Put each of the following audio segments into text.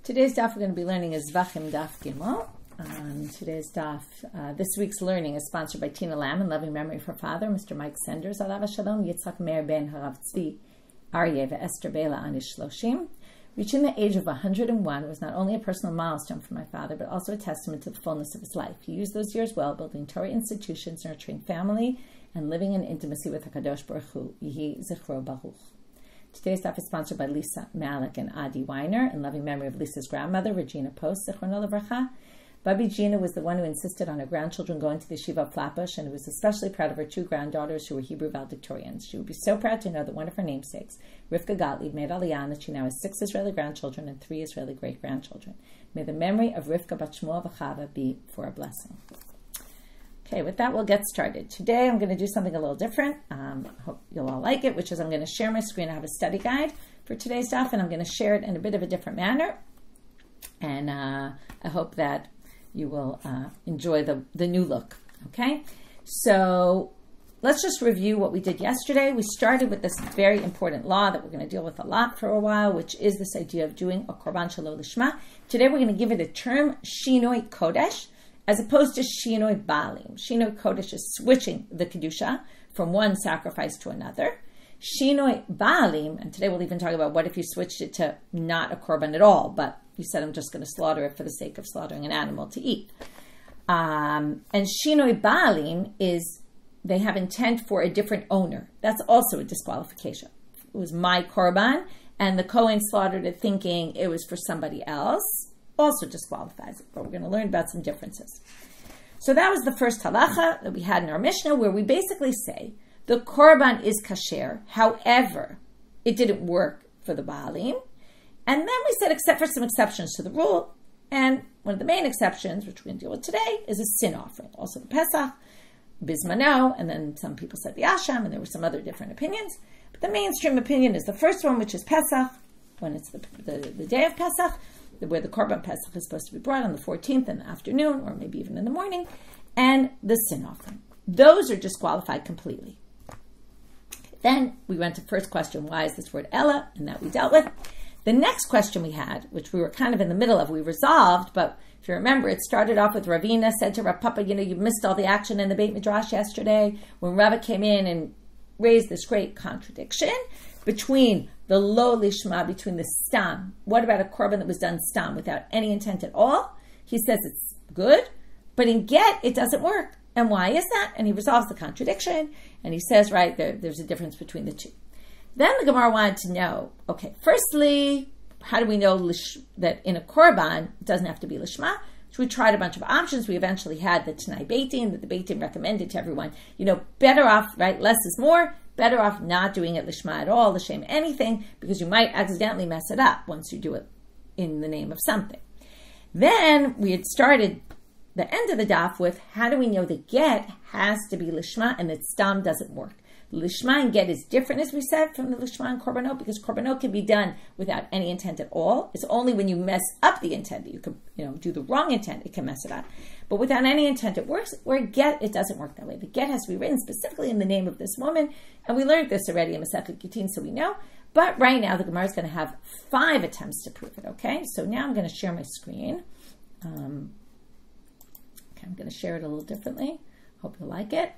Today's daf we're going to be learning is Zevachim daf Gimel. Today's daf, this week's learning is sponsored by Tina Lam in loving memory of her father, Mr. Mike Senders, Alav Shalom, Yitzchak Meir ben Harav Tzvi, Aryeh ve'Esther Bela Anish Shloshim. Reaching the age of 101 was not only a personal milestone for my father, but also a testament to the fullness of his life. He used those years well, building Torah institutions, nurturing family, and living in intimacy with HaKadosh Baruch Hu. Yehi Zichro Baruch. Today's daf is sponsored by Lisa Malik and Adi Weiner, in loving memory of Lisa's grandmother, Regina Post, Zichrono Livracha. Babi Gina was the one who insisted on her grandchildren going to the Yeshiva of Flatbush, and was especially proud of her two granddaughters who were Hebrew valedictorians. She would be so proud to know that one of her namesakes, Rivka Gottlieb, made Aliyah, that she now has 6 Israeli grandchildren and 3 Israeli great-grandchildren. May the memory of Rivka Bat Shmuel V'Chava be for a blessing. Okay, with that, we'll get started. Today, I'm going to do something a little different. I hope you'll all like it, which is I'm going to share my screen. I have a study guide for today's daf, and I'm going to share it in a bit of a different manner. And I hope that you will enjoy the new look. Okay, so let's just review what we did yesterday. We started with this very important law that we're going to deal with a lot for a while, which is this idea of doing a korban shelo lishmah. Today, we're going to give it a term, shinoi kodesh, as opposed to shinoi balim. Shinoi kodesh is switching the kedusha from one sacrifice to another. Shinoi balim, and today we'll even talk about what if you switched it to not a korban at all, but you said I'm just going to slaughter it for the sake of slaughtering an animal to eat. And shinoi balim is they have intent for a different owner. That's also a disqualification. It was my korban, and the Kohen slaughtered it thinking it was for somebody else. Also disqualifies it, but we're going to learn about some differences. So that was the first halacha that we had in our Mishna, where we basically say the korban is kasher, however, it didn't work for the Baalim. And then we said, except for some exceptions to the rule, and one of the main exceptions, which we're going to deal with today, is a sin offering. Also the Pesach, Bismano, and then some people said the Asham, and there were some other different opinions. But the mainstream opinion is the first one, which is Pesach, when it's the day of Pesach, where the Korban Pesach is supposed to be brought on the 14th in the afternoon, or maybe even in the morning, and the sin offering. Those are disqualified completely. Then we went to first question, why is this word Ella, and that we dealt with. The next question we had, which we were kind of in the middle of, we resolved, but if you remember, it started off with Ravina said to Rav Papa, you missed all the action in the Beit Midrash yesterday, when Rava came in and raised this great contradiction between the lo lishmah, between the stam. What about a korban that was done stam without any intent at all? He says it's good, but in get, it doesn't work. And why is that? And he resolves the contradiction, and he says, right, there's a difference between the two. Then the Gemara wanted to know, okay, firstly, how do we know that in a korban, it doesn't have to be lishmah? So we tried a bunch of options. We eventually had the Tanai Beitin, that the Beitin recommended to everyone, better off, right, less is more, better off not doing it lishmah at all, l'shem anything, because you might accidentally mess it up once you do it in the name of something. Then we had started the end of the daf with, how do we know that get has to be lishmah and that stam doesn't work? Lishmah and get is different, as we said, from the lishmah and korbanot, because korbanot can be done without any intent at all. It's only when you mess up the intent that you can, do the wrong intent, it can mess it up. But without any intent, it works. Where get, it doesn't work that way. The get has to be written specifically in the name of this woman, and we learned this already in Masechet Gittin, so we know. But right now, the Gemara is going to have 5 attempts to prove it, okay? So now I'm going to share my screen. I'm going to share it a little differently. Hope you like it.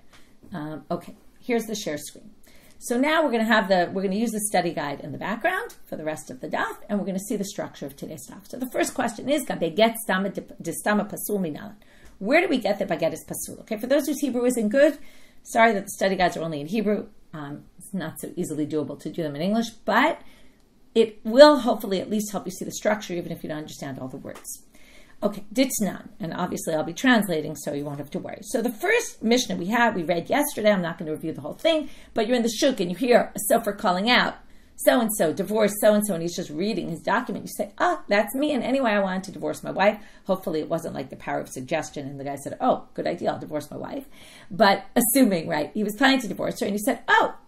Okay. Here's the share screen. So now we're going to use the study guide in the background for the rest of the daf, and we're going to see the structure of today's daf. So the first question is, where do we get that baget is pasul? Okay, for those whose Hebrew isn't good, sorry that the study guides are only in Hebrew. It's not so easily doable to do them in English, but it will hopefully at least help you see the structure, even if you don't understand all the words. Okay, ditnan, and obviously I'll be translating, so you won't have to worry. So the first Mishnah we read yesterday, I'm not going to review the whole thing, but you're in the shuk and you hear a sofer calling out, so-and-so, divorced so-and-so, and he's just reading his document. You say, that's me, and anyway, I wanted to divorce my wife. Hopefully it wasn't like the power of suggestion, and the guy said, good idea, I'll divorce my wife. But assuming, right, he was planning to divorce her, and he said,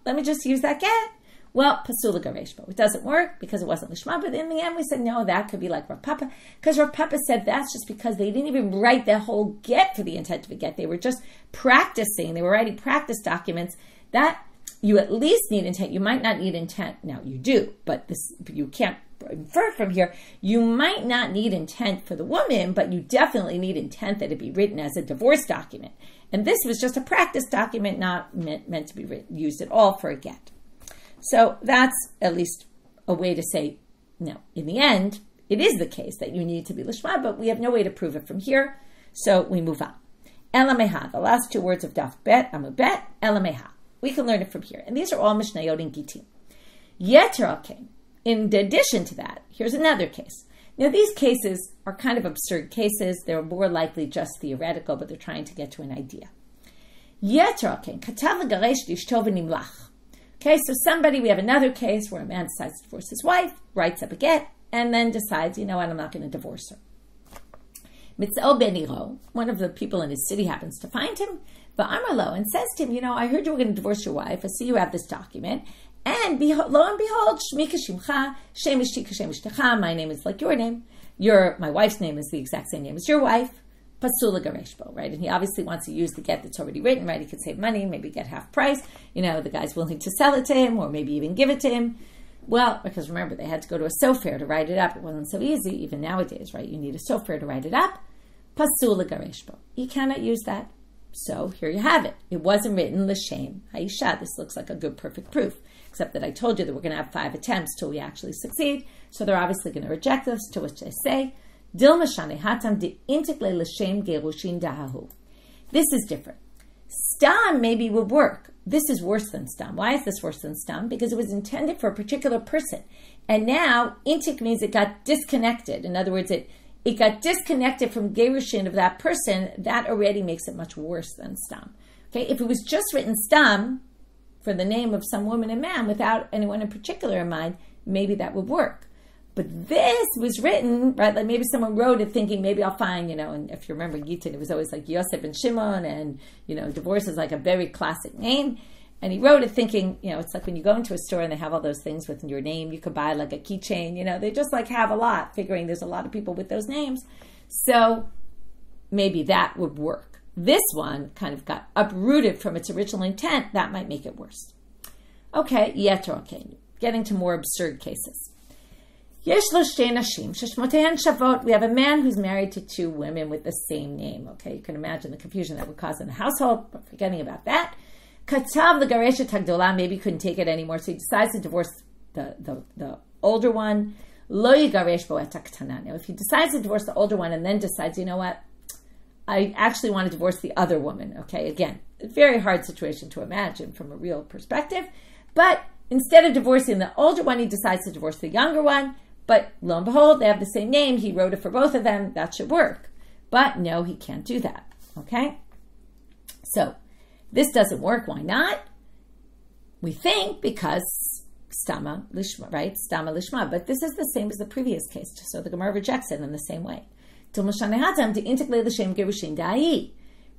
let me just use that get. Well, pasula gareshbo. It doesn't work because it wasn't lishmah, but in the end we said, no, that could be like Rav Papa, because Rav Papa said that's just because they didn't even write the whole get for the intent of a get. They were just practicing. They were writing practice documents. That you at least need intent. You might not need intent. Now, you do, but you can't infer from here, you might not need intent for the woman, but you definitely need intent that it be written as a divorce document. And this was just a practice document, not meant to be used at all for a get. So that's at least a way to say, no, in the end, it is the case that you need to be lishmah, but we have no way to prove it from here, so we move on. Elameha, the last two words of daf bet, amud bet, elameha. We can learn it from here. And these are all Mishnayot and Gittin. Yeter alkein. In addition to that, here's another case. Now, these cases are kind of absurd cases. They're more likely just theoretical, but they're trying to get to an idea. Yeter alkein, katav l'garesh d'ishto v'nimlach. Okay, so we have another case where a man decides to divorce his wife, writes up a get, and then decides, you know what, I'm not going to divorce her. Mitz'el beniro, one of the people in his city happens to find him, v'amarlo, and says to him, you know, I heard you were going to divorce your wife. I see you have this document. And lo and behold, shmi kashimcha, shem ishti kashem ishtecha, my name is like your name. My wife's name is the exact same name as your wife. Pasula gareshbo, right? And he obviously wants to use the get that's already written, right? He could save money, maybe get half price. You know, the guy's willing to sell it to him or maybe even give it to him. Well, because remember, they had to go to a sofer to write it up. It wasn't so easy, even nowadays, right? You need a sofer to write it up. Pasula gareshbo. You cannot use that. So here you have it. It wasn't written l'shem haisha. This looks like a good, perfect proof. Except that I told you that we're going to have 5 attempts till we actually succeed. So they're obviously going to reject us, to which they say, this is different. Stam maybe would work. This is worse than stam. Why is this worse than stam? Because it was intended for a particular person. And now, intik means it got disconnected. In other words, it got disconnected from gerushin of that person. That already makes it much worse than stam. Okay, if it was just written stam for the name of some woman and man without anyone in particular in mind, maybe that would work. But this was written, right, like maybe someone wrote it thinking, maybe I'll find, you know, and if you remember Gittin, it was always like Yosef and Shimon, and, you know, divorce is like a very classic name. And he wrote it thinking, you know, it's like when you go into a store and they have all those things with your name, you could buy like a keychain, you know, they just like have a lot, figuring there's a lot of people with those names. So maybe that would work. This one kind of got uprooted from its original intent. That might make it worse. Okay, yeter alkein. Getting to more absurd cases. We have a man who's married to 2 women with the same name. Okay, you can imagine the confusion that would cause in the household, but forgetting about that. Katav l'gareshet hagdola, maybe he couldn't take it anymore, so he decides to divorce the older one. Lo yigaresh bo et haktana. Now, if he decides to divorce the older one and then decides, you know what, I actually want to divorce the other woman. Okay, again, a very hard situation to imagine from a real perspective. But instead of divorcing the older one, he decides to divorce the younger one. But lo and behold, they have the same name. He wrote it for both of them. That should work. But no, he can't do that. Okay? So this doesn't work. Why not? We think because stama lishmah, right? Stama lishmah. But this is the same as the previous case. So the Gemara rejects it in the same way.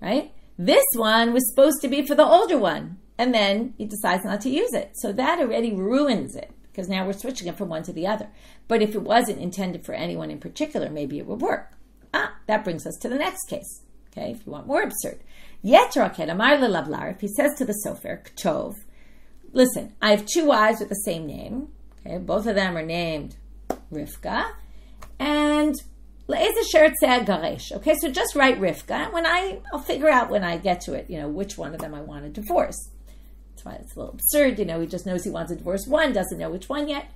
Right? This one was supposed to be for the older one. And then he decides not to use it. So that already ruins it, because now we're switching it from one to the other. But if it wasn't intended for anyone in particular, maybe it would work. That brings us to the next case. Okay, if you want more absurd. If he says to the sofer, Ktov, listen, I have 2 wives with the same name. Okay, both of them are named Rivka. And okay, so just write Rivka. And I'll figure out when I get to it, you know, which one of them I want to divorce. That's why it's a little absurd. You know, he just knows he wants to divorce one, doesn't know which one yet.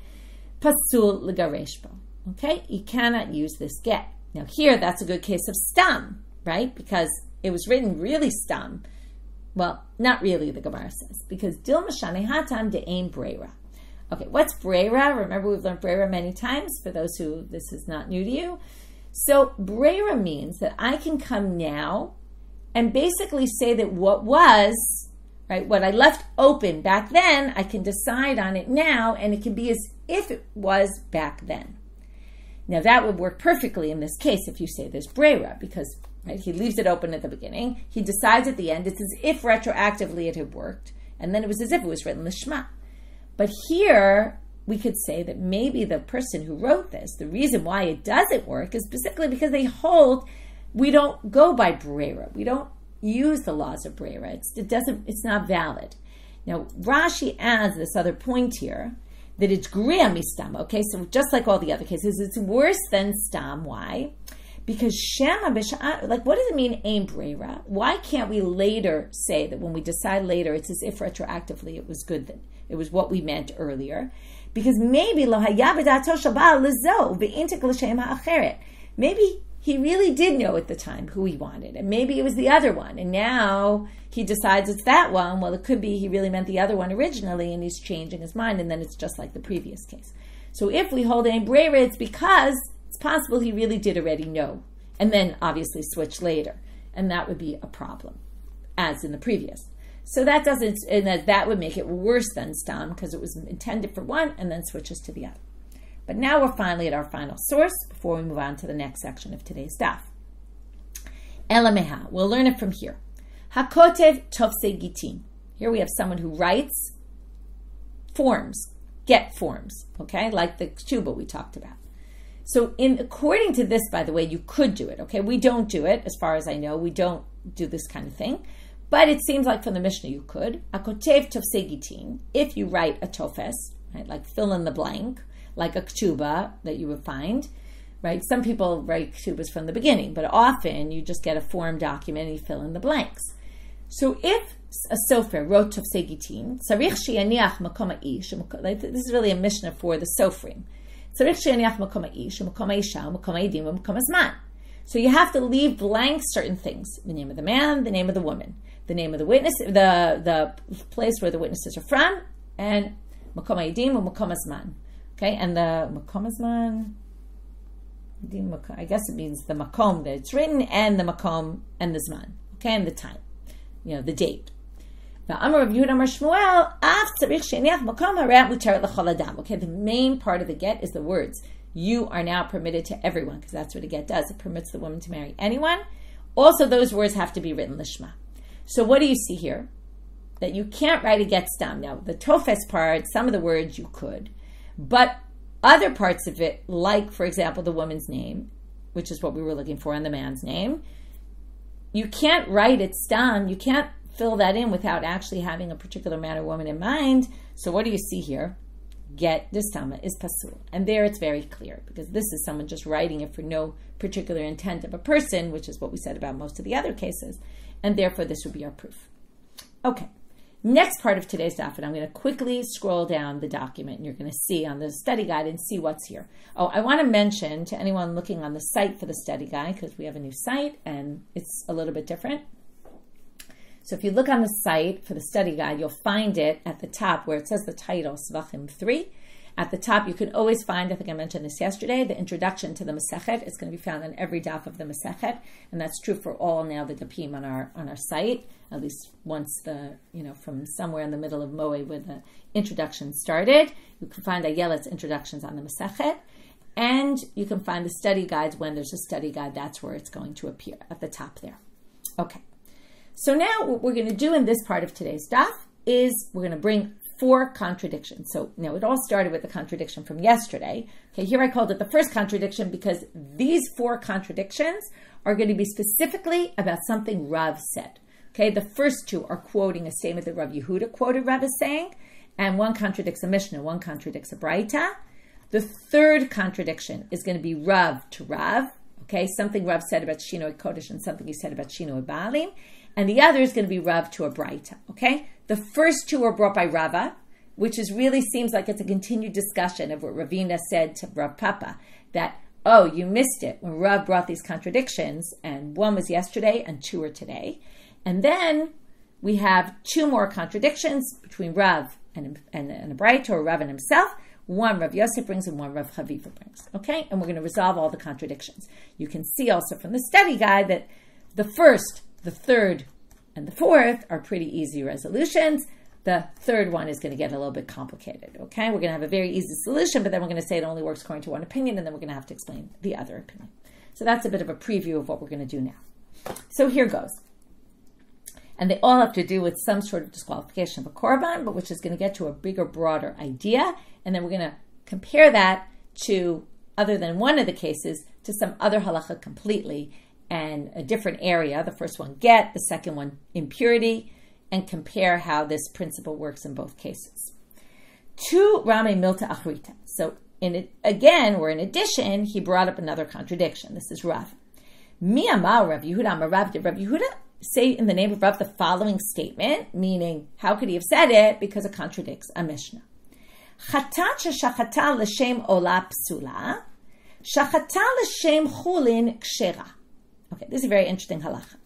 Pasul l'gareshbo. Okay, he cannot use this get. Now here, that's a good case of stam, right? Because it was written really stam. Well, not really, the Gemara says, because dil mashane hatam de'ein breira. Okay, what's breira? Remember, we've learned breira many times. For those who this is not new to you, so breira means that I can come now and basically say that what was, right, what I left open back then, I can decide on it now, and it can be as if it was back then. Now that would work perfectly in this case if you say there's breira, because right, he leaves it open at the beginning, he decides at the end, it's as if retroactively it had worked, and then it was as if it was written lishmah. But here, we could say that maybe the person who wrote this, the reason why it doesn't work is specifically because they hold we don't go by breira. We don't use the laws of breira. It's not valid. Now, Rashi adds this other point here, that it's griyah mistam. Okay, so just like all the other cases, it's worse than stam. Why? Because shema b'sha'at, like what does it mean, ein breira? Why can't we later say that when we decide later, it's as if retroactively it was good, that it was what we meant earlier? Because maybe lo haya b'da'ato shel ba'al lezo v'intek l'shem ha'acheret. Maybe he really did know at the time who he wanted, and maybe it was the other one, and now he decides it's that one. Well, it could be he really meant the other one originally, and he's changing his mind, and then it's just like the previous case. So if we hold ein breira, it's because it's possible he really did already know, and then obviously switch later, and that would be a problem, as in the previous. So that doesn't, and that would make it worse than stam, because it was intended for one and then switches to the other. But now we're finally at our final source before we move on to the next section of today's daf. Elameha, we'll learn it from here. Hakotev tofse Gittin. Here we have someone who writes forms, get forms, okay, like the ktuba we talked about. So according to this, by the way, you could do it, okay? We don't do it, as far as I know. We don't do this kind of thing. But it seems like from the Mishna you could. Hakotev tofse Gittin. If you write a tofes, right, like fill in the blank, like a ktuba that you would find, right? Some people write ktubas from the beginning, but often you just get a form document and you fill in the blanks. So if a sofer wrote tofse Gittin, sarich sheyaniach makom ha'ish, this is really a Mishna for the sofrim. Sarich sheyaniach makom ha'ish, makom ha'isha, makom ha'edim, makom hazman. So you have to leave blank certain things: the name of the man, the name of the woman, the name of the witness, the place where the witnesses are from, and makom ha'edim and makom hazman. Okay, and the makom hazman, I guess it means the makom that it's written, and the makom and the zman. Okay, and the time, the date. Okay, the main part of the get is the words. You are now permitted to everyone, because that's what a get does. It permits the woman to marry anyone. Also, those words have to be written lishmah. So what do you see here? That you can't write a get stam. Now, the tofes part, some of the words you could, but other parts of it, like, for example, the woman's name, which is what we were looking for, and the man's name, you can't write it stam. You can't fill that in without actually having a particular man or woman in mind. So what do you see here? Get distama is pasul. And there it's very clear, because this is someone just writing it for no particular intent of a person, which is what we said about most of the other cases. And therefore this would be our proof. Okay. Next part of today's daf, and I'm going to quickly scroll down the document, and you're going to see on the study guide and see what's here. Oh, I want to mention to anyone looking on the site for the study guide, because we have a new site and it's a little bit different. So if you look on the site for the study guide, you'll find it at the top where it says the title, Zevachim 3. At the top, you can always find, I think I mentioned this yesterday, the introduction to the Masechet. It's going to be found on every daf of the Masechet, and that's true for all now the dapim on our site, at least once from somewhere in the middle of Moed where the introduction started. You can find Ayelet's introductions on the Masechet, and you can find the study guides when there's a study guide. That's where it's going to appear, at the top there. Okay. So now what we're going to do in this part of today's daf is we're going to bring 4 contradictions. So now it all started with the contradiction from yesterday. Okay, here I called it the first contradiction because these 4 contradictions are going to be specifically about something Rav said. Okay, the first 2 are quoting a statement that Rav Yehuda quoted Rav as saying, and one contradicts a Mishna, one contradicts a Braita. The third contradiction is going to be Rav to Rav. Okay, something Rav said about Shinoi Kodesh and something he said about Shinoi Baalim. And the other is going to be Rav to a Braita. Okay, the first 2 are brought by Rava, which really seems like it's a continued discussion of what Ravina said to Rav Papa, that, oh, you missed it when Rav brought these contradictions, and 1 was yesterday and 2 are today. And then we have 2 more contradictions between Rav and a Braita, or Rav and himself. 1 Rav Yosef brings and 1 Rav Chaviva brings. Okay, and we're going to resolve all the contradictions. You can see also from the study guide that the first, the third, and the fourth are pretty easy resolutions. The third one is going to get a little bit complicated, okay? We're going to have a very easy solution, but then we're going to say it only works according to one opinion, and then we're going to have to explain the other opinion. So that's a bit of a preview of what we're going to do now. So here goes. And they all have to do with some sort of disqualification of a korban, but which is going to get to a bigger, broader idea, and then we're going to compare that to, other than one of the cases, to some other halacha completely, and a different area. The first one, get, the second one, impurity, and compare how this principle works in both cases. Tu Rame Milta Achrita. So in addition, he brought up another contradiction. This is Rav. Mi Amar Rav Yehuda, Rav, did Rav Yehuda say in the name of Rav the following statement, meaning, how could he have said it? Because it contradicts a Mishnah. Chatat shechachata l'shem ola psula, shachata l'shem chulin kshera. Okay, this is a very interesting halacha.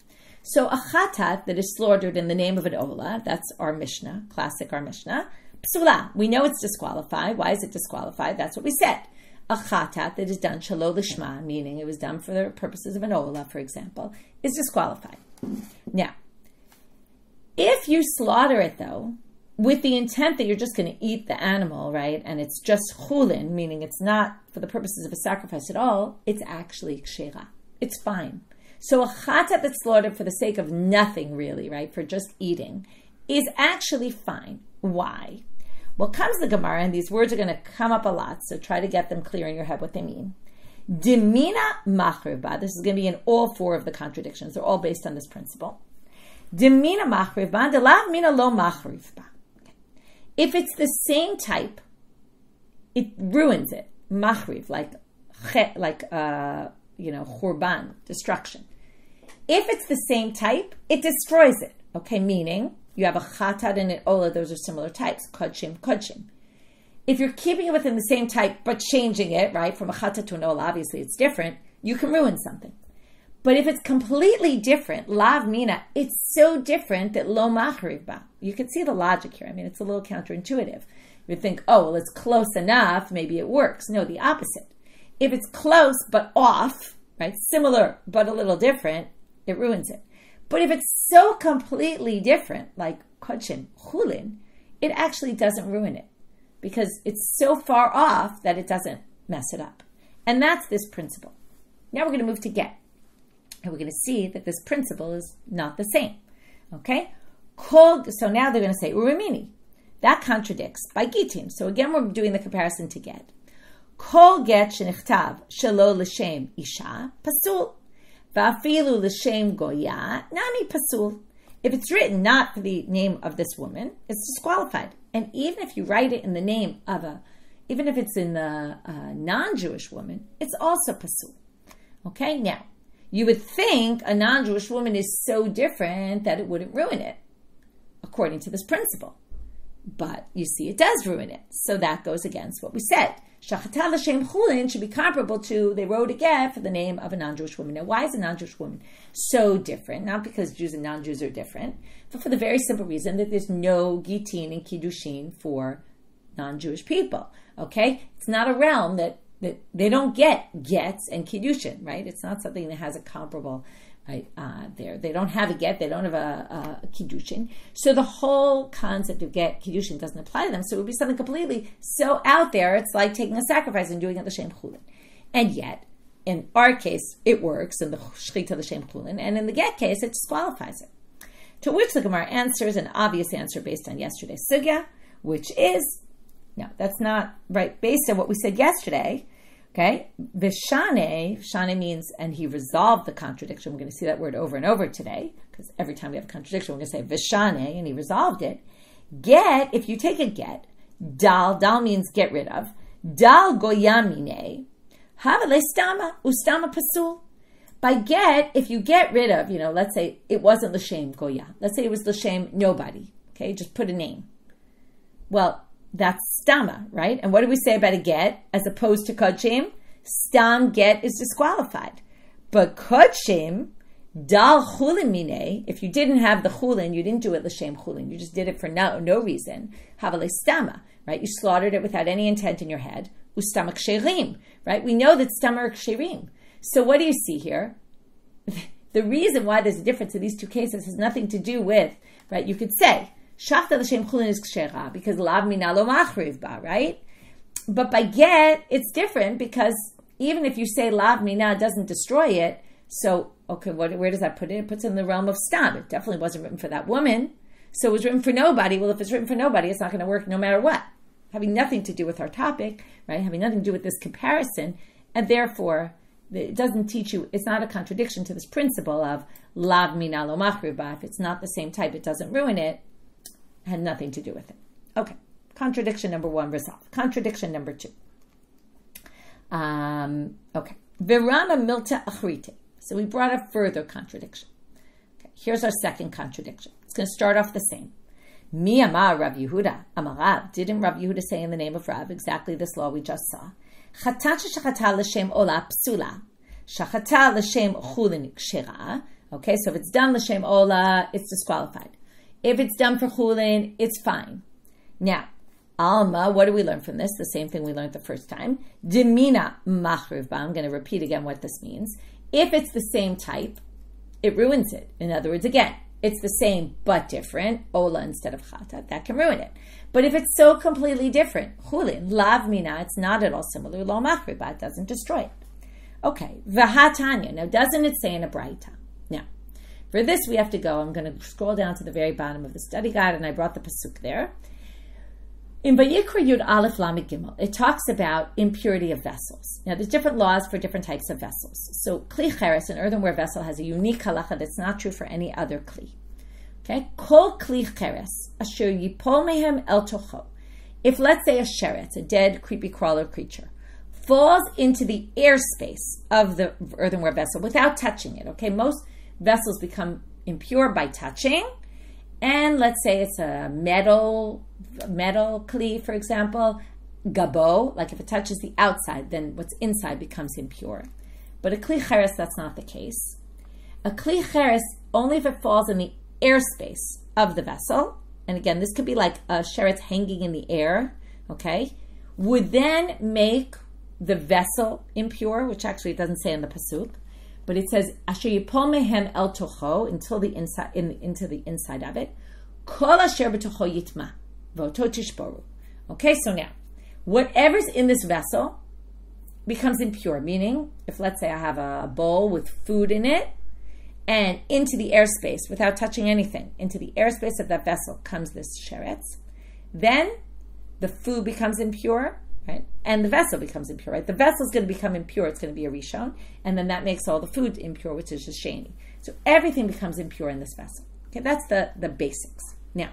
So a chatat that is slaughtered in the name of an ola, that's our Mishnah, classic our Mishnah, psula, we know it's disqualified. Why is it disqualified? That's what we said. A chatat that is done shelo lishmah, meaning it was done for the purposes of an ola, for example, is disqualified. Now, if you slaughter it, though, with the intent that you're just going to eat the animal, right, and it's just chulin, meaning it's not for the purposes of a sacrifice at all, it's actually kshera. It's fine. So a chatat that's slaughtered for the sake of nothing, really, right, for just eating, is actually fine. Why? Well, comes the Gemara, and these words are going to come up a lot, so try to get them clear in your head what they mean. Demina machriva. This is going to be in all four of the contradictions. They're all based on this principle. Demina machriva, delav mina lo machriva. If it's the same type, it ruins it. Machriv, like churban, destruction. If it's the same type, it destroys it. Okay, meaning you have a chatat and an ola, those are similar types. Kodshim, kodshim. If you're keeping it within the same type, but changing it, right, from a chatat to an ola, obviously it's different, you can ruin something. But if it's completely different, lav mina, it's so different that lo machriv ba. You can see the logic here. I mean, it's a little counterintuitive. You would think, oh, well, it's close enough, maybe it works. No, the opposite. If it's close but off, right, similar but a little different, it ruins it. But if it's so completely different, like kodshim, chulin, it actually doesn't ruin it, because it's so far off that it doesn't mess it up. And that's this principle. Now we're going to move to get. And we're going to see that this principle is not the same. Okay? So now they're going to say, Urimini. That contradicts by Gittin. So again, we're doing the comparison to get. Kol get shenichtav shelo l'shem isha pasul. Va'afilu l'shem goya nami pasul. If it's written not for the name of this woman, it's disqualified. And even if you write it in the name of even if it's in the non-Jewish woman, it's also pasul. Okay? Now, you would think a non-Jewish woman is so different that it wouldn't ruin it, according to this principle. But you see, it does ruin it. So that goes against what we said. Shachata l'shem chulin should be comparable to, they wrote a get for the name of a non-Jewish woman. Now, why is a non-Jewish woman so different? Not because Jews and non-Jews are different, but for the very simple reason that there's no Gittin and Kiddushin for non-Jewish people. Okay? It's not a realm that they don't get gets and kiddushin, right? It's not something that has a comparable, right, there. They don't have a get, they don't have a kiddushin. So the whole concept of get, kiddushin doesn't apply to them. So it would be something completely so out there, it's like taking a sacrifice and doing it l'shem chulin. And yet, in our case, it works, in the shchita l'shem chulin, and in the get case, it disqualifies it. To which the Gemara answers an obvious answer based on yesterday's sugya, which is, no, that's not right. Based on what we said yesterday, okay, Vishane, shane means, and he resolved the contradiction. We're going to see that word over and over today, because every time we have a contradiction, we're going to say Vishane, and he resolved it. Get, if you take a get, dal means get rid of, dal goyamine, havale stama, ustama pasul. By get, if you get rid of, let's say it wasn't l'shem goya. Let's say it was l'shem nobody, okay, just put a name. Well, that's stama, right? And what do we say about a get as opposed to kodshim? Stam get is disqualified. But kodshim, dal chulin mine, if you didn't have the chulin, you didn't do it l'shem chulin, you just did it for no reason. Havale stama, right? You slaughtered it without any intent in your head. Ustama ksherim, right? We know that stama are ksherim. So what do you see here? The reason why there's a difference in these two cases has nothing to do with, right? You could say, Shachta l'shem chulin is kshera, because lav mina lo machriv ba, right? But by get, it's different, because even if you say lav mina doesn't destroy it, so, okay, where does that put it? It puts it in the realm of stam. It definitely wasn't written for that woman, so it was written for nobody. Well, if it's written for nobody, it's not going to work no matter what. Having nothing to do with our topic, right? Having nothing to do with this comparison, and therefore, it doesn't teach you, it's not a contradiction to this principle of lav mina lo machriv ba. If it's not the same type, it doesn't ruin it. Had nothing to do with it. Okay, Contradiction number 1 resolved. Contradiction number 2. Okay. Virama milta achrite. So we brought a further contradiction. Okay. Here's our second contradiction. It's going to start off the same. Mi amar Rav Yehuda amarav. Didn't Rav Yehuda say in the name of Rav exactly this law we just saw? Chatat shechata l'shem ola psula. Shachata l'shem chulin kshera. Okay, so if it's done l'shem ola, it's disqualified. If it's done for chulin, it's fine. Now, Alma, what do we learn from this? The same thing we learned the first time. Dimina machriv ba. I'm going to repeat again what this means. If it's the same type, it ruins it. In other words, again, it's the same but different, ola instead of chata, that can ruin it. But if it's so completely different, chulin, lav mina, it's not at all similar, lo machriv ba, it doesn't destroy it. Okay, v'hatanya. Now, doesn't it say in a braita? Now, for this we have to go, I'm going to scroll down to the very bottom of the study guide, and I brought the pasuk there. In Vayikra Yud Aleph Lamed Gimel, it talks about impurity of vessels. Now, there's different laws for different types of vessels. So, kli cheres, an earthenware vessel, has a unique halacha that's not true for any other kli. Okay? Kol kli cheres, asher yipol mehem el tocho. If, let's say, a sheretz, a dead, creepy crawler creature, falls into the airspace of the earthenware vessel without touching it. Okay? Most vessels become impure by touching. And let's say it's a metal kli, for example, gabo, like if it touches the outside, then what's inside becomes impure. But a kli cheres, that's not the case. A kli cheres, only if it falls in the airspace of the vessel, and again, this could be like a sheretz hanging in the air, okay, would then make the vessel impure, which actually it doesn't say in the pasuk. But it says asher yipol mehem el tocho, until the inside, into the inside of it. Kol asher b'tocho yitma v'oto tishboru. Okay, so now whatever's in this vessel becomes impure. Meaning, if let's say I have a bowl with food in it, and into the airspace without touching anything, into the airspace of that vessel comes this sheretz, then the food becomes impure. Right? And the vessel becomes impure, right? The vessel is going to become impure. It's going to be a rishon. And then that makes all the food impure, which is a sheni. So everything becomes impure in this vessel. Okay, that's the basics. Now,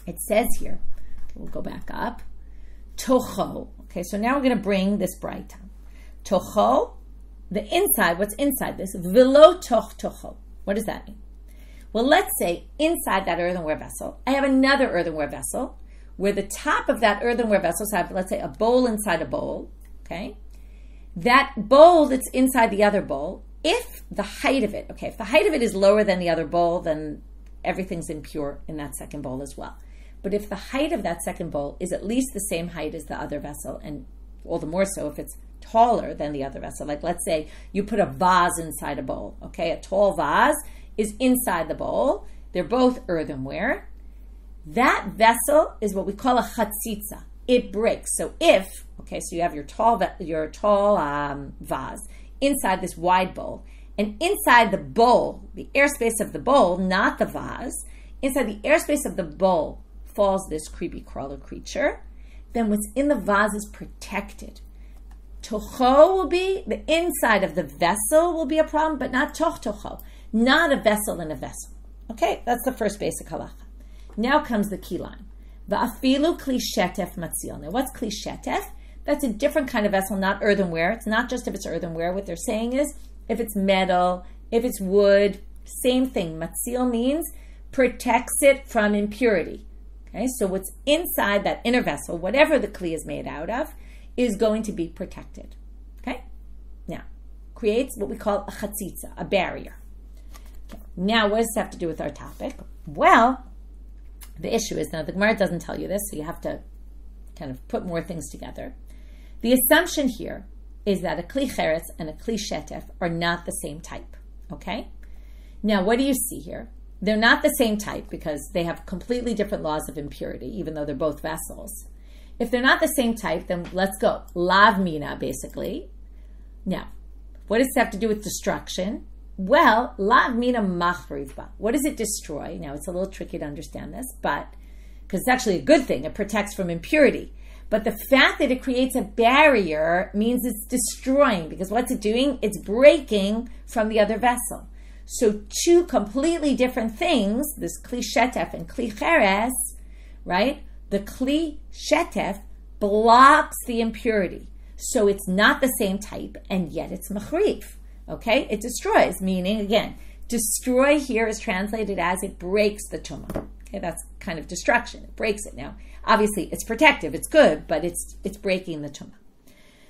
it says here, okay, we'll go back up, tocho. Okay, so now we're going to bring this braita. Tocho, the inside, what's inside this? Velo toch tocho. What does that mean? Well, let's say inside that earthenware vessel, I have another earthenware vessel, where the top of that earthenware vessel, so I have, let's say, a bowl inside a bowl, okay? That bowl that's inside the other bowl, if the height of it is lower than the other bowl, then everything's impure in that second bowl as well. But if the height of that second bowl is at least the same height as the other vessel, and all the more so if it's taller than the other vessel, like let's say you put a vase inside a bowl, okay? A tall vase is inside the bowl. They're both earthenware. That vessel is what we call a chatzitza. It breaks. So so you have your tall vase inside this wide bowl, and inside the bowl, the airspace of the bowl, not the vase, inside the airspace of the bowl falls this creepy crawler creature, then what's in the vase is protected. Tocho will be, the inside of the vessel will be a problem, but not toch tocho, not a vessel in a vessel. Okay, that's the first basic halacha. Now comes the key line. Va'afilu kli shetef matzil. Now, what's kli shetef? That's a different kind of vessel, not earthenware. It's not just if it's earthenware. What they're saying is, if it's metal, if it's wood, same thing. Matzil means protects it from impurity. Okay, so what's inside that inner vessel, whatever the kli is made out of, is going to be protected. Okay? Now, creates what we call a chatzitza, a barrier. Okay. Now, what does this have to do with our topic? Well, the issue is, now the Gemara doesn't tell you this, so you have to kind of put more things together. The assumption here is that a kli cheretz and a kli shetef are not the same type, okay? Now, what do you see here? They're not the same type because they have completely different laws of impurity, even though they're both vessels. If they're not the same type, then let's go. Lav mina, basically. Now, what does this have to do with destruction? Well, lav mina machrivba. What does it destroy? Now, it's a little tricky to understand this, but because it's actually a good thing. It protects from impurity. But the fact that it creates a barrier means it's destroying, because what's it doing? It's breaking from the other vessel. So two completely different things, this kli shetef and kli cheres, right? the kli shetef blocks the impurity. So it's not the same type, and yet it's machrif. Okay? It destroys, meaning, again, destroy here is translated as it breaks the tumah. Okay, that's kind of destruction. It breaks it. Now, obviously, it's protective. It's good, but it's breaking the tumah.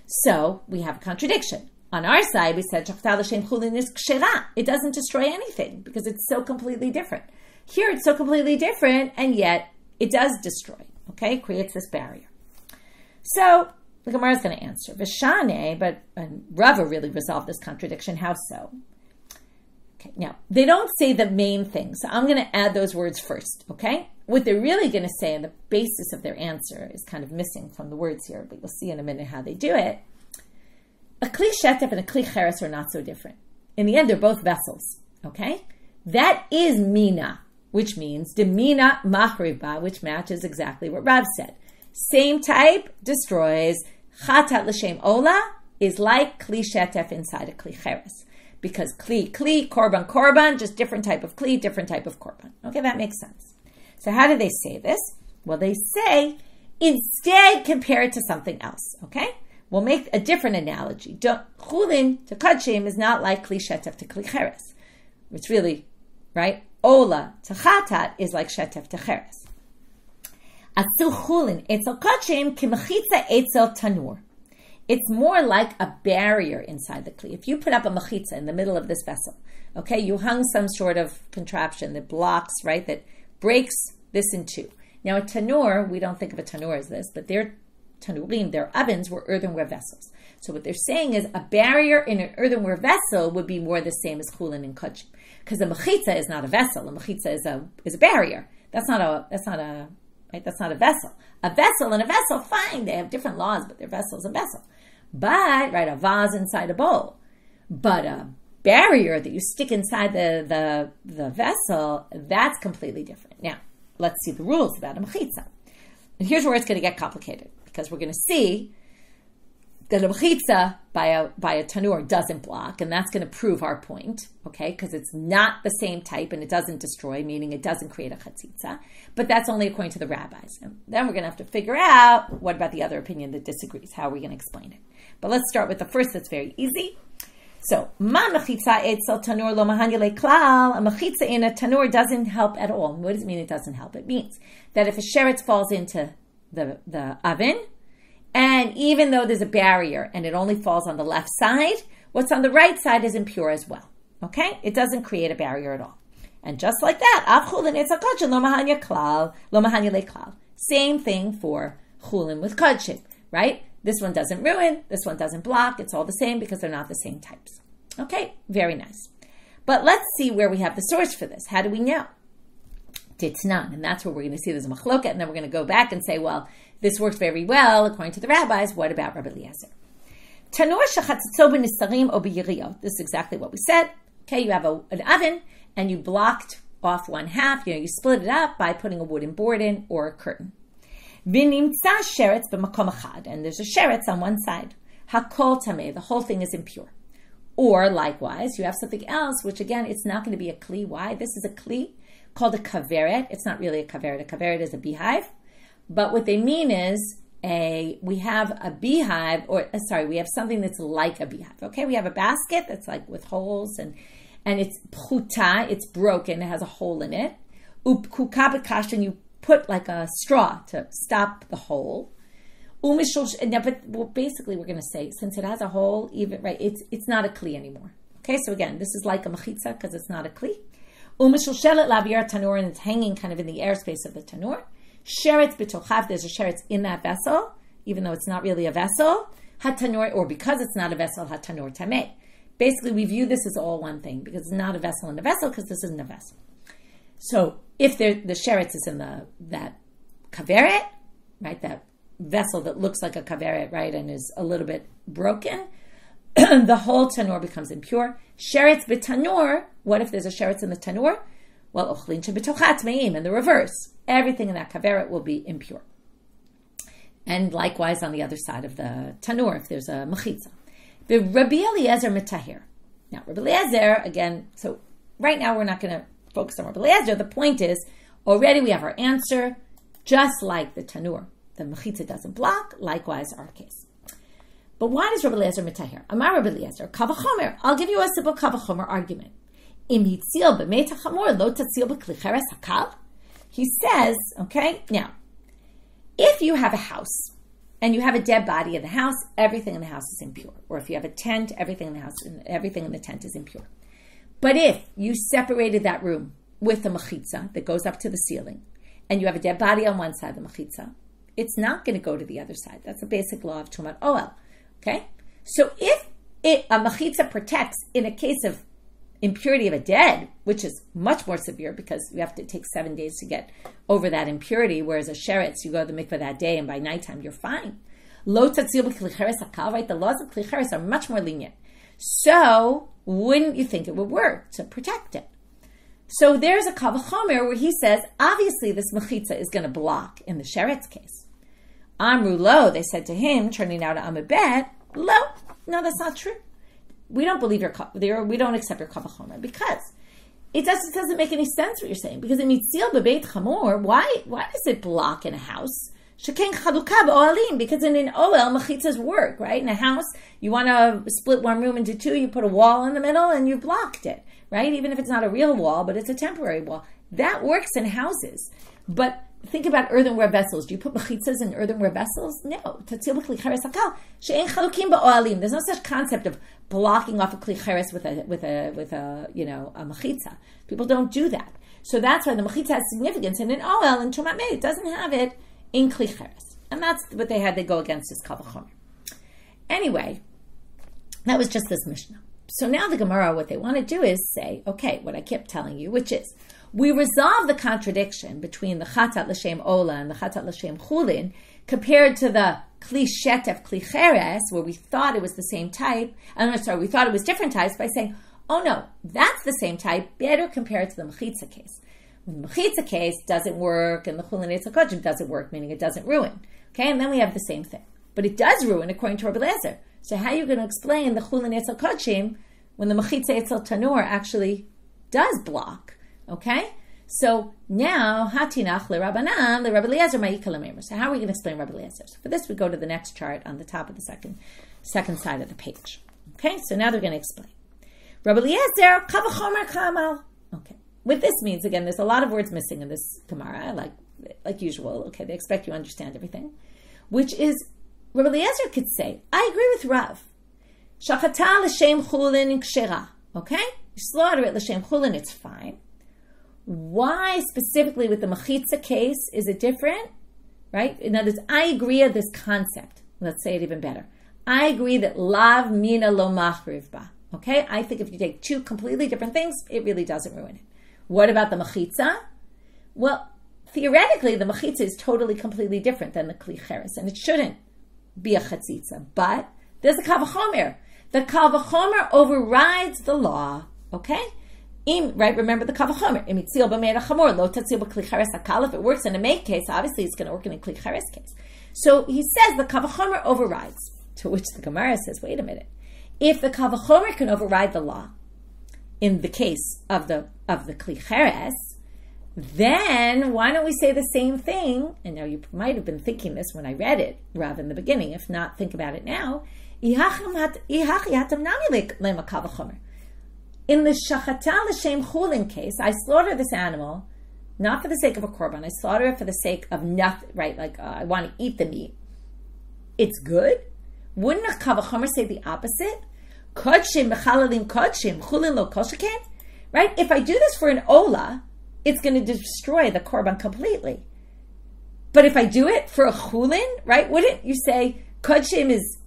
So we have a contradiction. On our side, we said it doesn't destroy anything because it's so completely different. Here, it's so completely different, and yet it does destroy. Okay, it creates this barrier. So the Gemara is going to answer Vishane, but Rava really resolved this contradiction. How so? Okay, now they don't say the main thing, so I'm going to add those words first. Okay, what they're really going to say, and the basis of their answer is kind of missing from the words here, but you'll see in a minute how they do it. A kli shetef and a kli cheres are not so different. In the end, they're both vessels. Okay, that is mina, which means demina machriba, which matches exactly what Rav said. Same type, destroys. Chatat l'shem ola is like kli shetef inside a kli cheres. Because kli, korban, korban, just different type of kli, different type of korban. Okay, that makes sense. So how do they say this? Well, they say, instead compare it to something else. Okay? We'll make a different analogy. Chulin to kachim is not like kli shetef to kli cheres. It's really, right? Ola to chatat is like shetef to cheres. Asil chulin etzel kachim kimachitza etzel tanur. It's more like a barrier inside the kli. If you put up a machitza in the middle of this vessel, okay, you hung some sort of contraption that blocks, right, that breaks this in two. Now a tanur, we don't think of a tanur as this, but their tanurim, their ovens, were earthenware vessels. So what they're saying is a barrier in an earthenware vessel would be more the same as chulin and kachim, because a machitza is not a vessel. A machitza is a barrier. That's not a vessel. A vessel and a vessel, fine, they have different laws, but they're vessels and vessel. But, right, a vase inside a bowl. But a barrier that you stick inside the vessel, that's completely different. Now, let's see the rules about a mechitza. And here's where it's going to get complicated, because we're going to see that a mechitza by a tanur doesn't block, and that's going to prove our point, okay, because it's not the same type and it doesn't destroy, meaning it doesn't create a chatzitza, but that's only according to the rabbis. And then we're going to have to figure out what about the other opinion that disagrees. How are we going to explain it? But let's start with the first that's very easy. So, ma mechitza etzel tanur lo mahanya klal. A mechitza in a tanur doesn't help at all. What does it mean it doesn't help? It means that if a sheretz falls into the oven, and even though there's a barrier and it only falls on the left side, what's on the right side is impure as well. Okay? It doesn't create a barrier at all. And just like that, av chulin etzel kachim lo mahanya klal, lo mahanya klal. Same thing for chulin with kachim, right? This one doesn't ruin, this one doesn't block. It's all the same because they're not the same types. Okay, very nice. But let's see where we have the source for this. How do we know? Titnan, and that's where we're going to see there's a machloket, and then we're going to go back and say, well, this works very well according to the rabbis. What about Rabbi Eliezer? Tanur shechatzitzo b'nisarim o b'yiriyot. This is exactly what we said. Okay, you have an oven, and you blocked off one half. You split it up by putting a wooden board in or a curtain. V'nimtza sheretz b'makom achad, and there's a sheretz on one side. Hakol tameh, the whole thing is impure. Or likewise, you have something else, which again, it's not going to be a kli. Why? This is a kli called a kaveret. It's not really a kaveret. A kaveret is a beehive. But what they mean is we have a beehive, we have something that's like a beehive. Okay, we have a basket that's like with holes and it's pchuta, it's broken, it has a hole in it. Upkuka b'kash, and you put like a straw to stop the hole. But basically we're going to say, since it has a hole, even right, it's not a kli anymore. Okay, so again, this is like a mechitza because it's not a kli. Umishulshelet laviyar tanur, and it's hanging kind of in the airspace of the tanur. Sheretz b'tochav, there's a sheretz in that vessel, even though it's not really a vessel. Hatanur, or because it's not a vessel, hatanur tameh. Basically, we view this as all one thing because it's not a vessel in a vessel because this isn't a vessel. So if the sheretz is in that kaveret, right, that vessel that looks like a kaveret, right, and is a little bit broken, the whole tanur becomes impure. Sheretz b'tanur, what if there's a sheretz in the tanur? Well, ochlin shebetochat meim, and the reverse. Everything in that kaveret will be impure. And likewise on the other side of the tanur, if there's a mechitza. The Rabbi Eliezer mitahir. Now, Rabbi Eliezer, again, so right now we're not going to focus on Rabbi Eliezer. The point is, already we have our answer. Just like the tanur, the mechitza doesn't block, likewise our case. But why does Rabbi Eliezer mitaher? Amar Rabbi Eliezer, kavachomer. I'll give you a simple kavachomer argument. Im hitzil b'meit hachamor lo tatzil b'kli cheres hakal. He says, okay, now, if you have a house and you have a dead body in the house, everything in the house is impure. Or if you have a tent, everything in the tent is impure. But if you separated that room with a mechitza that goes up to the ceiling, and you have a dead body on one side of the mechitza, it's not going to go to the other side. That's a basic law of Tumat Oel. Okay? So if a mechitza protects in a case of impurity of a dead, which is much more severe because you have to take 7 days to get over that impurity, whereas a sheretz, you go to the mikveh that day and by nighttime you're fine. Lo tatzil b'kli cheres hakal, right? The laws of kli cheres are much more lenient. So wouldn't you think it would work to protect it? So there's a kavachomer where he says, obviously this mechitza is going to block in the sheretz case. Amru lo, they said to him, turning out to Amabet, lo, no, that's not true. We don't believe we don't accept your kavachomer because it doesn't make any sense what you're saying. Because in mitzil bebeit chamor, why does it block in a house? Sheken chaluka b'oalim, because in an oel mechitzas work, right? In a house, you want to split one room into two, you put a wall in the middle and you blocked it, right? Even if it's not a real wall, but it's a temporary wall. That works in houses. But think about earthenware vessels. Do you put mechitzas in earthenware vessels? No. There's no such concept of blocking off a kli cheres with a mechitza. People don't do that. So that's why the mechitza has significance in an oel and tumat mei. It doesn't have it in kli cheres. And that's what they had. They go against this kavachomer. Anyway, that was just this Mishna. So now the Gemara, what they want to do is say, okay, what I kept telling you, which is, we resolve the contradiction between the chatat l'shem ola and the chatat l'shem chulin compared to the kli shetef, kli cheres, where we thought it was the same type. We thought it was different types by saying, oh no, that's the same type, better compared to the mechitza case. When the mechitza case doesn't work and the chulin etzel kodshim doesn't work, meaning it doesn't ruin. Okay, and then we have the same thing. But it does ruin according to Rabbi Eliezer. So how are you going to explain the chulin etzel kodshim when the mechitza etzel tanur actually does block? Okay? So now, hatinach leRabbanan, leRabbi Eliezer ma'ika l'meimer. So how are we going to explain Rabbi Eliezer? So for this, we go to the next chart on the top of the second side of the page. Okay? So now they're going to explain. Rabbi Eliezer, kavachomer kamal. Okay. What this means, again, there's a lot of words missing in this Gemara, like usual. Okay, they expect you to understand everything. Which is, Rabbi Eliezer could say, I agree with Rav. Shachata l'shem chulin kshera. Okay? You slaughter it l'shem chulin, it's fine. Why specifically with the mechitza case is it different? Right? In other words, I agree with this concept. Let's say it even better. I agree that lav mina lo machriv ba. Okay? I think if you take two completely different things, it really doesn't ruin it. What about the mechitza? Well, theoretically, the mechitza is totally, completely different than the kli cheres, and it shouldn't be a chatzitza. But there's a kavachomer. The kavachomer overrides the law. Okay? Right? Remember the kavachomer. If it works in a make case, obviously it's going to work in a kli cheres case. So he says the kavachomer overrides. To which the Gemara says, wait a minute. If the kavachomer can override the law in the case of the kli cheres, then why don't we say the same thing? And now you might have been thinking this when I read it, Rav, in the beginning. If not, think about it now. In the shachata l'shem chulin case, I slaughter this animal, not for the sake of a korban. I slaughter it for the sake of nothing, right? Like I want to eat the meat. It's good. Wouldn't a kavachomer say the opposite? Kodshim b'chalalim kodshim chulin lo koshaken. Right? If I do this for an ola, it's going to destroy the korban completely. But if I do it for a chulin, right? Wouldn't you say kodshim is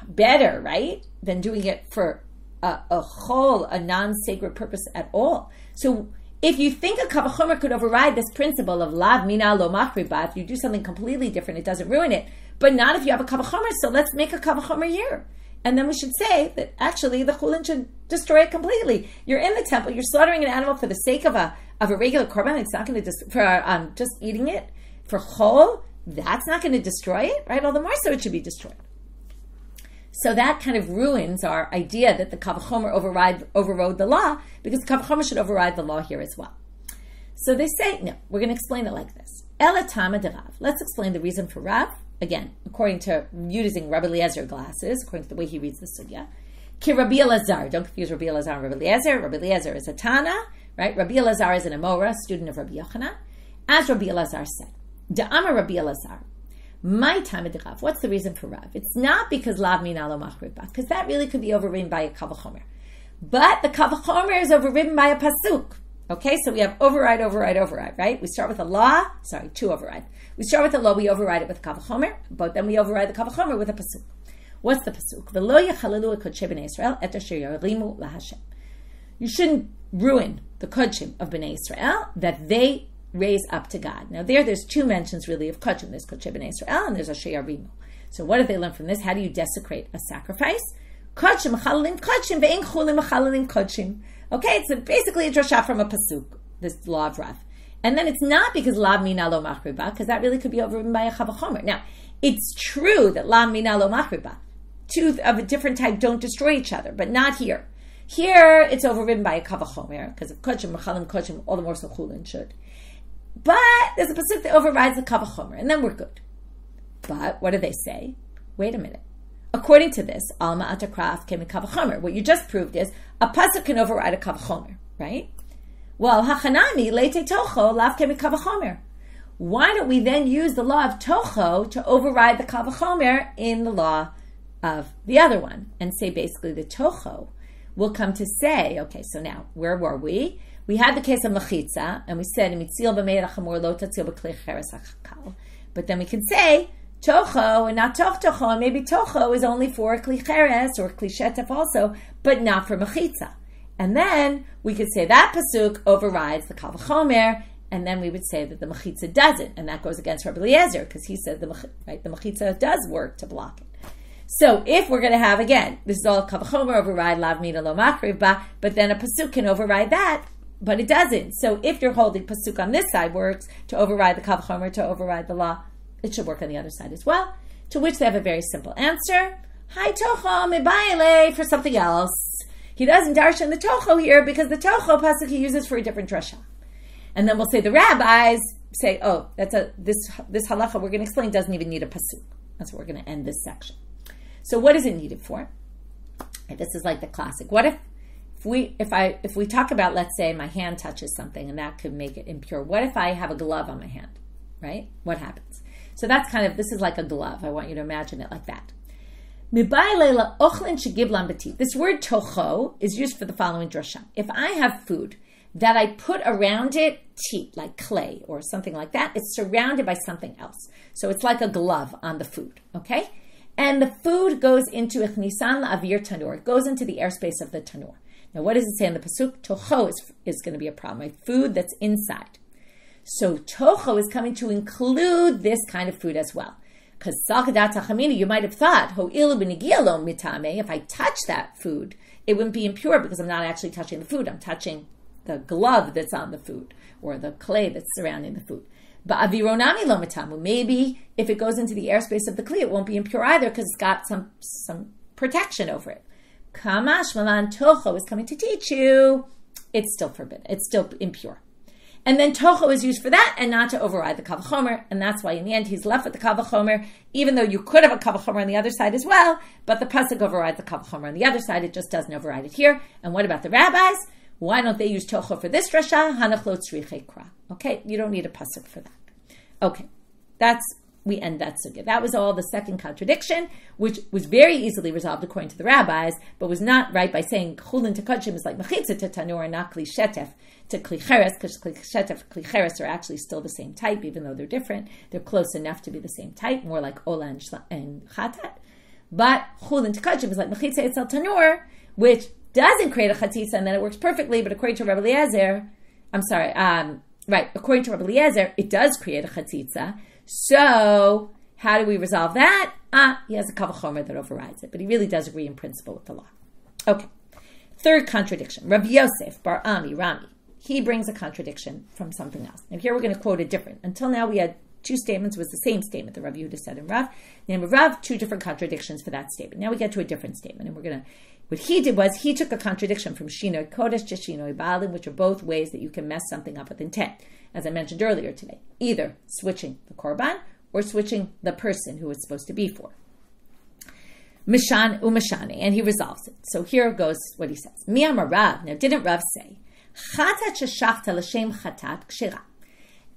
better, right, than doing it for a non-sacred purpose at all? So if you think a kavachomer could override this principle of lav mina lo machriba, if you do something completely different, it doesn't ruin it. But not if you have a kavachomer, so let's make a kavachomer here. And then we should say that actually the chulin should destroy it completely. You're in the temple, you're slaughtering an animal for the sake of a regular korban, it's not going to, for just eating it, for chol, that's not going to destroy it, right? All the more so it should be destroyed. So that kind of ruins our idea that the kavachomer overrode the law, because the kavachomer should override the law here as well. So they say, no, we're going to explain it like this. Elatama de Rav. Let's explain the reason for Rav. Again, according to using Rabbi Eliezer glasses, according to the way he reads the sugya. Ki Rabbi Elazar. Don't confuse Rabbi Elazar and Rabbi Eliezer. Rabbi Eliezer is a Tana, right? Rabbi Elazar is an Amora, student of Rabbi Yochanan. As Rabbi Elazar said, Da'amar Rabbi Elazar. My time of Rav. What's the reason for Rav? It's not because Lav Mina Lo Machriba, because that really could be overridden by a Kavachomer. But the Kavachomer is overridden by a Pasuk. Okay, so we have override, right? We start with a law, two override. We start with a law, we override it with a Kavachomer, but then we override the Kavachomer with a Pasuk. What's the Pasuk? V'lo yechalelu kodshei b'nei Yisrael et asher yarimu laHashem. You shouldn't ruin the kodshim of b'nei Yisrael that they raise up to God. Now there's two mentions really of kodshim. There's kodshei b'nei Yisrael and there's asher yarimu. So what did they learn from this? How do you desecrate a sacrifice? Kodshim mechalalim kodshim ve'en chulim mechalalim kodshim. Okay, it's basically a drasha from a pasuk, this law of Rav. And then it's not because Lav Mina Lo Machriba, because that really could be overridden by a Chavachomer. Now, it's true that Lav Mina Lo Machriba, two of a different type don't destroy each other, but not here. Here, it's overridden by a Kavachomer, because of Kodshim, Mechalim Kodshim, all the more so Chulin should. But there's a pasuk that overrides the Kavachomer, and then we're good. But what do they say? Wait a minute. According to this, Alma Atakraf came in Kavachomer. What you just proved is a pasuk can override a Kavachomer, right? Well, Hachanami Leite Tocho Lav came in Kavachomer. Why don't we then use the law of Tocho to override the Kavachomer in the law of the other one, and say basically the Tocho will come to say, okay, so now where were we? We had the case of Mechitza, and we said Mitzil b'meir achamor lo tatzil b'klei cheres hakal. But then we can say Tocho and not Tocho, and maybe Tocho is only for Kli Cheres or Kli Shetef also, but not for Mechitza. And then we could say that pasuk overrides the Kal V'chomer, and then we would say that the Mechitza doesn't, and that goes against Rabbi Eliezer, because he said the Mechitza does work to block it. So if we're going to have, again, this is all Kal V'chomer override Lav Mina Lo Machriba, but then a pasuk can override that, but it doesn't. So if you're holding pasuk on this side works to override the Kal V'chomer, to override the law, it should work on the other side as well. To which they have a very simple answer. Hi Tocho mebayele for something else. He doesn't darshan the Tocho here because the Tocho pasuk he uses for a different drasha. And then we'll say the rabbis say, oh, this halacha we're going to explain doesn't even need a pasuk. That's what we're going to end this section. So what is it needed for? And this is like the classic. What if we talk about, let's say my hand touches something and that could make it impure. What if I have a glove on my hand? Right? What happens? So that's this is like a glove. I want you to imagine it like that. This word tocho is used for the following drasha. If I have food that I put around it, teat, like clay or something like that, it's surrounded by something else. So it's like a glove on the food, okay? And the food goes into ichnisan la'avir tanur. It goes into the airspace of the tanur. Now what does it say in the pasuk? Tocho is going to be a problem, right? Food that's inside. So Tocho is coming to include this kind of food as well. Because you might have thought, if I touch that food, it wouldn't be impure because I'm not actually touching the food. I'm touching the glove that's on the food or the clay that's surrounding the food. But avironami lo mitamu. Maybe if it goes into the airspace of the clay, it won't be impure either because it's got some protection over it. Kamash malan Tocho is coming to teach you it's still forbidden. It's still impure. And then Tocho is used for that and not to override the Kal V'chomer. And that's why in the end he's left with the Kal V'chomer, even though you could have a Kal V'chomer on the other side as well, but the pasuk overrides the Kal V'chomer on the other side. It just doesn't override it here. And what about the rabbis? Why don't they use Tocho for this drasha? Hanach lo tzrichei kra. Okay, you don't need a pasuk for that. Okay, we end that sugya. That was all the second contradiction, which was very easily resolved according to the rabbis, but was not right by saying chulin to kodshim is like mechitza to tanur and not kli shetef to kli cheres, because kli shetef and kli cheres are actually still the same type, even though they're different. They're close enough to be the same type, more like ola and chatat. But chulin to kodshim is like mechitza etzel tanur, which doesn't create a chatzitza, and then it works perfectly. But according to Rabbi Eliezer, according to Rabbi Eliezer, it does create a chatzitza. So, how do we resolve that? He has a Kal V'chomer that overrides it, but he really does agree in principle with the law. Okay. Third contradiction. Rabbi Yosef Bar Ami Rami. He brings a contradiction from something else. Now here we're going to quote it different. Until now we had two statements. It was the same statement that Rav Yehuda said in Rav. The name of Rav, two different contradictions for that statement. Now we get to a different statement, and we're going to What he did was he took a contradiction from Shinoi Kodesh to Shinoi Baalim, which are both ways that you can mess something up with intent, as I mentioned earlier today, either switching the korban or switching the person who it's supposed to be for. Mishan umashani, and he resolves it. So here goes what he says. Mi amar Rav, now didn't Rav say, chatat sheshachta l'shem chatat kshira.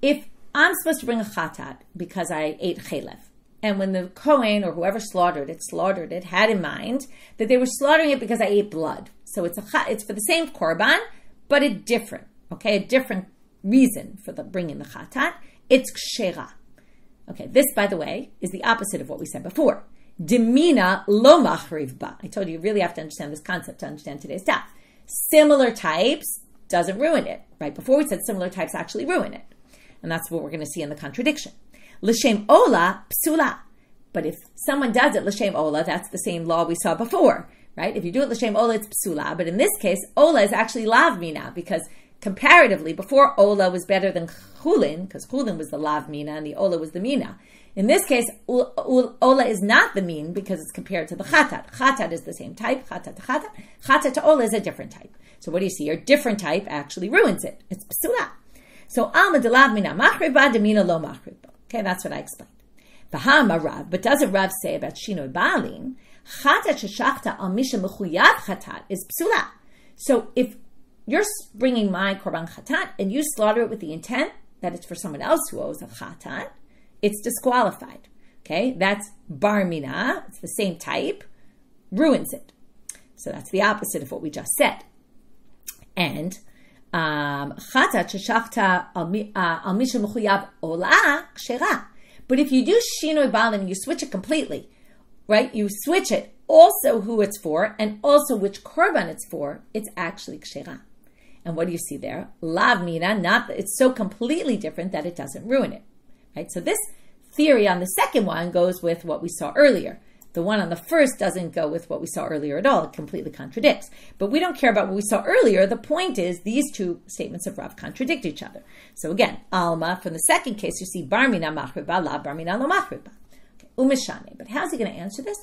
If I'm supposed to bring a chatat because I ate chelev, and when the Kohen or whoever slaughtered it, had in mind that they were slaughtering it because I ate blood. So it's for the same korban, but a different reason for bringing the chatat. It's kshera. Okay, this, by the way, is the opposite of what we said before. Demina lo machriv ba. I told you really have to understand this concept to understand today's daf. Similar types doesn't ruin it. Right before we said similar types actually ruin it. And that's what we're going to see in the contradiction. L'shem ola psula. But if someone does it l'shem ola, that's the same law we saw before, right? If you do it l'shem ola, it's psula. But in this case, ola is actually lav mina, because comparatively, before ola was better than chulin, because chulin was the lav mina and the ola was the mina. In this case, ola is not the mean because it's compared to the chatat. Chatat is the same type, chatat to chatat. Chatat to ola is a different type. So what do you see? Your different type actually ruins it. It's psula. So alma de lav mina machriba de mina lo machriba. Okay, that's what I explained. V'ha'amar Rav, but doesn't Rav say about shinoi baalim, chatat sheshachta al misha mechuyav chatat is psula. So if you're bringing my korban chatat and you slaughter it with the intent that it's for someone else who owes a chatat, it's disqualified. Okay, that's bar mina, it's the same type, ruins it. So that's the opposite of what we just said. And chatat sheshachta al misha mechuyav ola kshera. But if you do shinoi baalim, you switch it completely, right? You switch it also who it's for and also which korban it's for. It's actually kshera. And what do you see there? Lav mina, it's so completely different that it doesn't ruin it, right? So this theory on the second one goes with what we saw earlier. The one on the first doesn't go with what we saw earlier at all. It completely contradicts. But we don't care about what we saw earlier. The point is these two statements of Rav contradict each other. So again, Alma, from the second case, you see bar mina machriba, la bar mina lo machriba. Umeshane. But how's he going to answer this?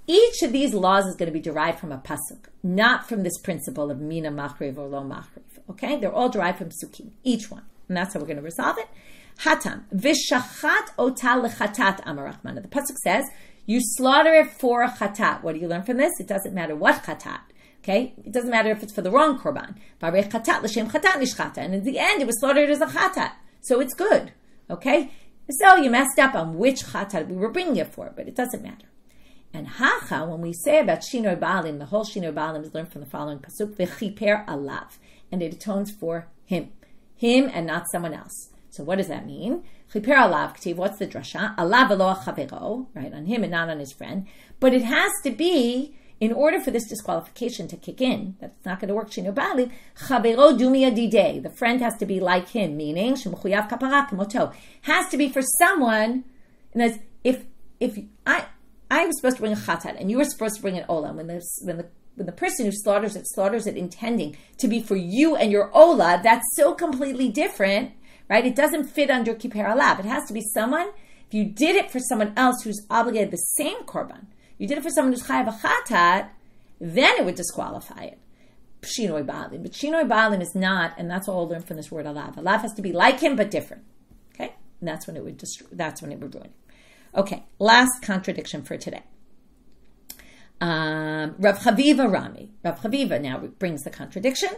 Each of these laws is going to be derived from a pasuk, not from this principle of mina machriv or lo machriv. Okay? They're all derived from psukim, each one. And that's how we're going to resolve it. Hatam. Vishachat otal lechatat amar Rachmana. The pasuk says, you slaughter it for a chatat. What do you learn from this? It doesn't matter what chatat. Okay? It doesn't matter if it's for the wrong korban. And in the end, it was slaughtered as a chatat. So it's good. Okay? So you messed up on which chatat we were bringing it for, but it doesn't matter. And hacha, when we say about shinoi baalim, the whole shinoi baalim is learned from the following pasuk, v'chiper alav. And it atones for him. Him and not someone else. So what does that mean? Chiper alav k'tiv, what's the drasha? Alav v'lo chavero, right, on him and not on his friend. But it has to be, in order for this disqualification to kick in, that's not going to work, shinoi baalim, chavero dumi adidei. The friend has to be like him, meaning, shemuchuyav kapara k'moto. Has to be for someone, and if I was supposed to bring a chatat, and you were supposed to bring an olah, when the person who slaughters it intending to be for you and your olah, that's so completely different, right? It doesn't fit under kippur alav. It has to be someone, if you did it for someone else who's obligated the same korban, you did it for someone who's chayav a chatat, then it would disqualify it. Shinoi baalim. But shinoi baalim is not, and that's all I'll learn from this word alav. Alav has to be like him, but different. Okay? And that's when it would ruin it. Okay, last contradiction for today. Rav Chaviva Rami. Rav Chaviva now brings the contradiction.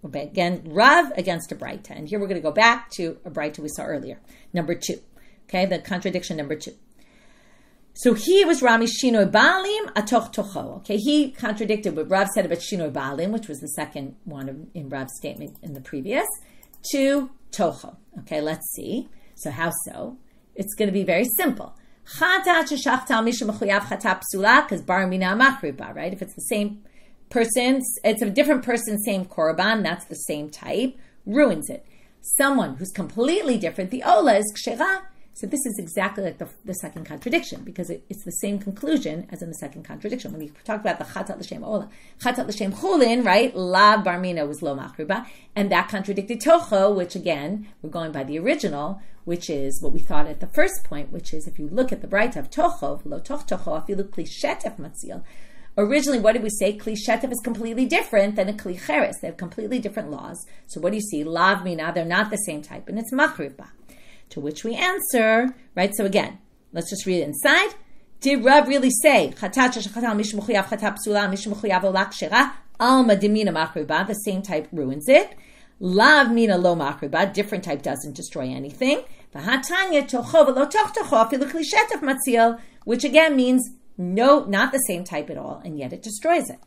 Again, Rav against a Braita. And here we're going to go back to a Braita we saw earlier. Number 2. Okay, the contradiction number 2. So he was Rami Shinoi Baalim Atoch Tocho. Okay, he contradicted what Rav said about Shinoi Baalim, which was the second one in Rav's statement in the previous, to Tocho. Okay, let's see. So how so? It's going to be very simple. Chatat sheshachta al misha mechuyav chatat psula, because bar mina machriba, right? If it's the same person, it's a different person, same korban, that's the same type, ruins it. Someone who's completely different, the ola is kshera. So this is exactly like the second contradiction, because it's the same conclusion as in the second contradiction. When we talk about the chatat l'shem ola, chatat l'shem chulin, right? La bar mina was lo machriba, and that contradicted tocho, which again, we're going by the original, which is what we thought at the first point, which is if you look at the Braita of tocho, lo toch tocho, if you look plishetef matzil, Originally, what did we say? Kli shetev is completely different than a kli cheres. They have completely different laws. So what do you see? Lav mina, they're not the same type, and it's machriv ba. To which we answer, right? So again, let's just read it inside. Did Rav really say, alma demina machriv ba, the same type ruins it. Lav mina lo machriv ba, different type doesn't destroy anything. Which again means no, not the same type at all, and yet it destroys it.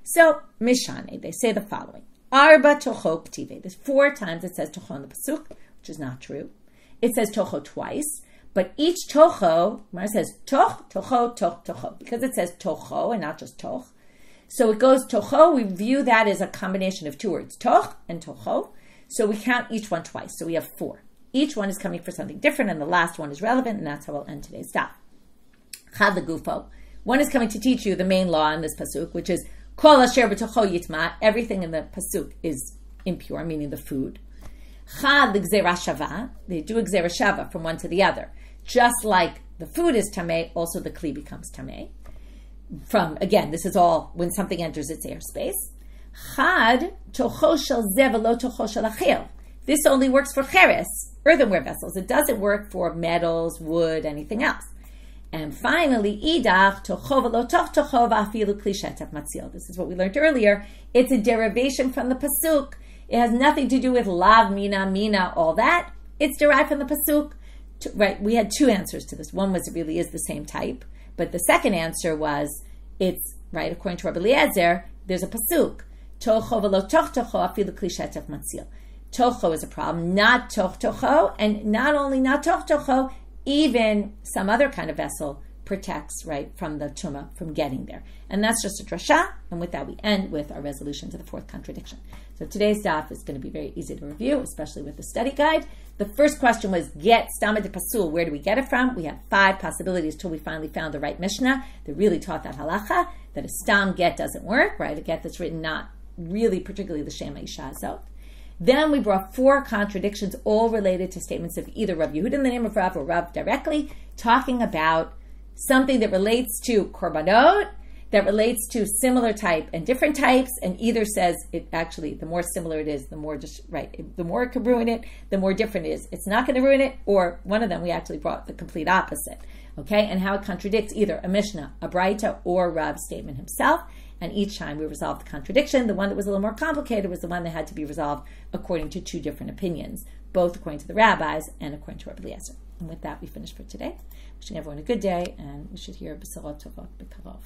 So, Mishna, they say the following. Arba tocho k'tive. There's 4 times it says tocho in the pasuk, which is not true. It says tocho twice, but each tocho, Gemara says toch, tocho, toch, tocho, because it says tocho and not just toch. So it goes tocho, we view that as a combination of 2 words, toch and tocho. So we count each one twice, so we have 4. Each one is coming for something different, and the last one is relevant, and that's how we'll end today's daf. Chad legufo. One is coming to teach you the main law in this pasuk, which is kol asher b'tocho yitma. Everything in the pasuk is impure, meaning the food. Chad l'gzera shava. They do a gzera shava from one to the other. Just like the food is tameh, also the kli becomes tameh. From, again, this is all when something enters its airspace. Chad tocho shel zev v'lo tocho shel achil. This only works for cheres, earthenware vessels. It doesn't work for metals, wood, anything else. And finally, idach tocho v'lo toch tocho v'afilu kli shetev matzil. This is what we learned earlier. It's a derivation from the pasuk. It has nothing to do with lav, mina, all that. It's derived from the pasuk. Right? We had 2 answers to this. One was it really is the same type, but the second answer was it's right according to Rabbi Eliezer. There's a pasuk tocho v'lo toch tocho afilu kli shetev matzil. Tocho is a problem, not toch tocho, and not only not toch tocho. Even some other kind of vessel protects, right, from the tumah, from getting there. And that's just a drasha, and with that we end with our resolution to the 4th contradiction. So today's daf is going to be very easy to review, especially with the study guide. The first question was, get stama de pasul, where do we get it from? We had 5 possibilities till we finally found the right Mishna that really taught that halacha, that a stam get doesn't work, right, a get that's written not really particularly the Shema Isha Azot. Then we brought 4 contradictions, all related to statements of either Rav Yehuda in the name of Rav or Rav directly, talking about something that relates to korbanot, that relates to similar type and different types, and either says it actually, the more similar it is, the more just right, the more it could ruin it, the more different it is. It's not going to ruin it, or one of them we actually brought the complete opposite, okay, and how it contradicts either a Mishna, a Braita, or Rav's statement himself. And each time we resolved the contradiction. The one that was a little more complicated was the one that had to be resolved according to 2 different opinions, both according to the rabbis and according to Rabbi Eliezer. And with that, we finish for today. Wishing everyone a good day, and we should hear B'sorot Tovot B'karov.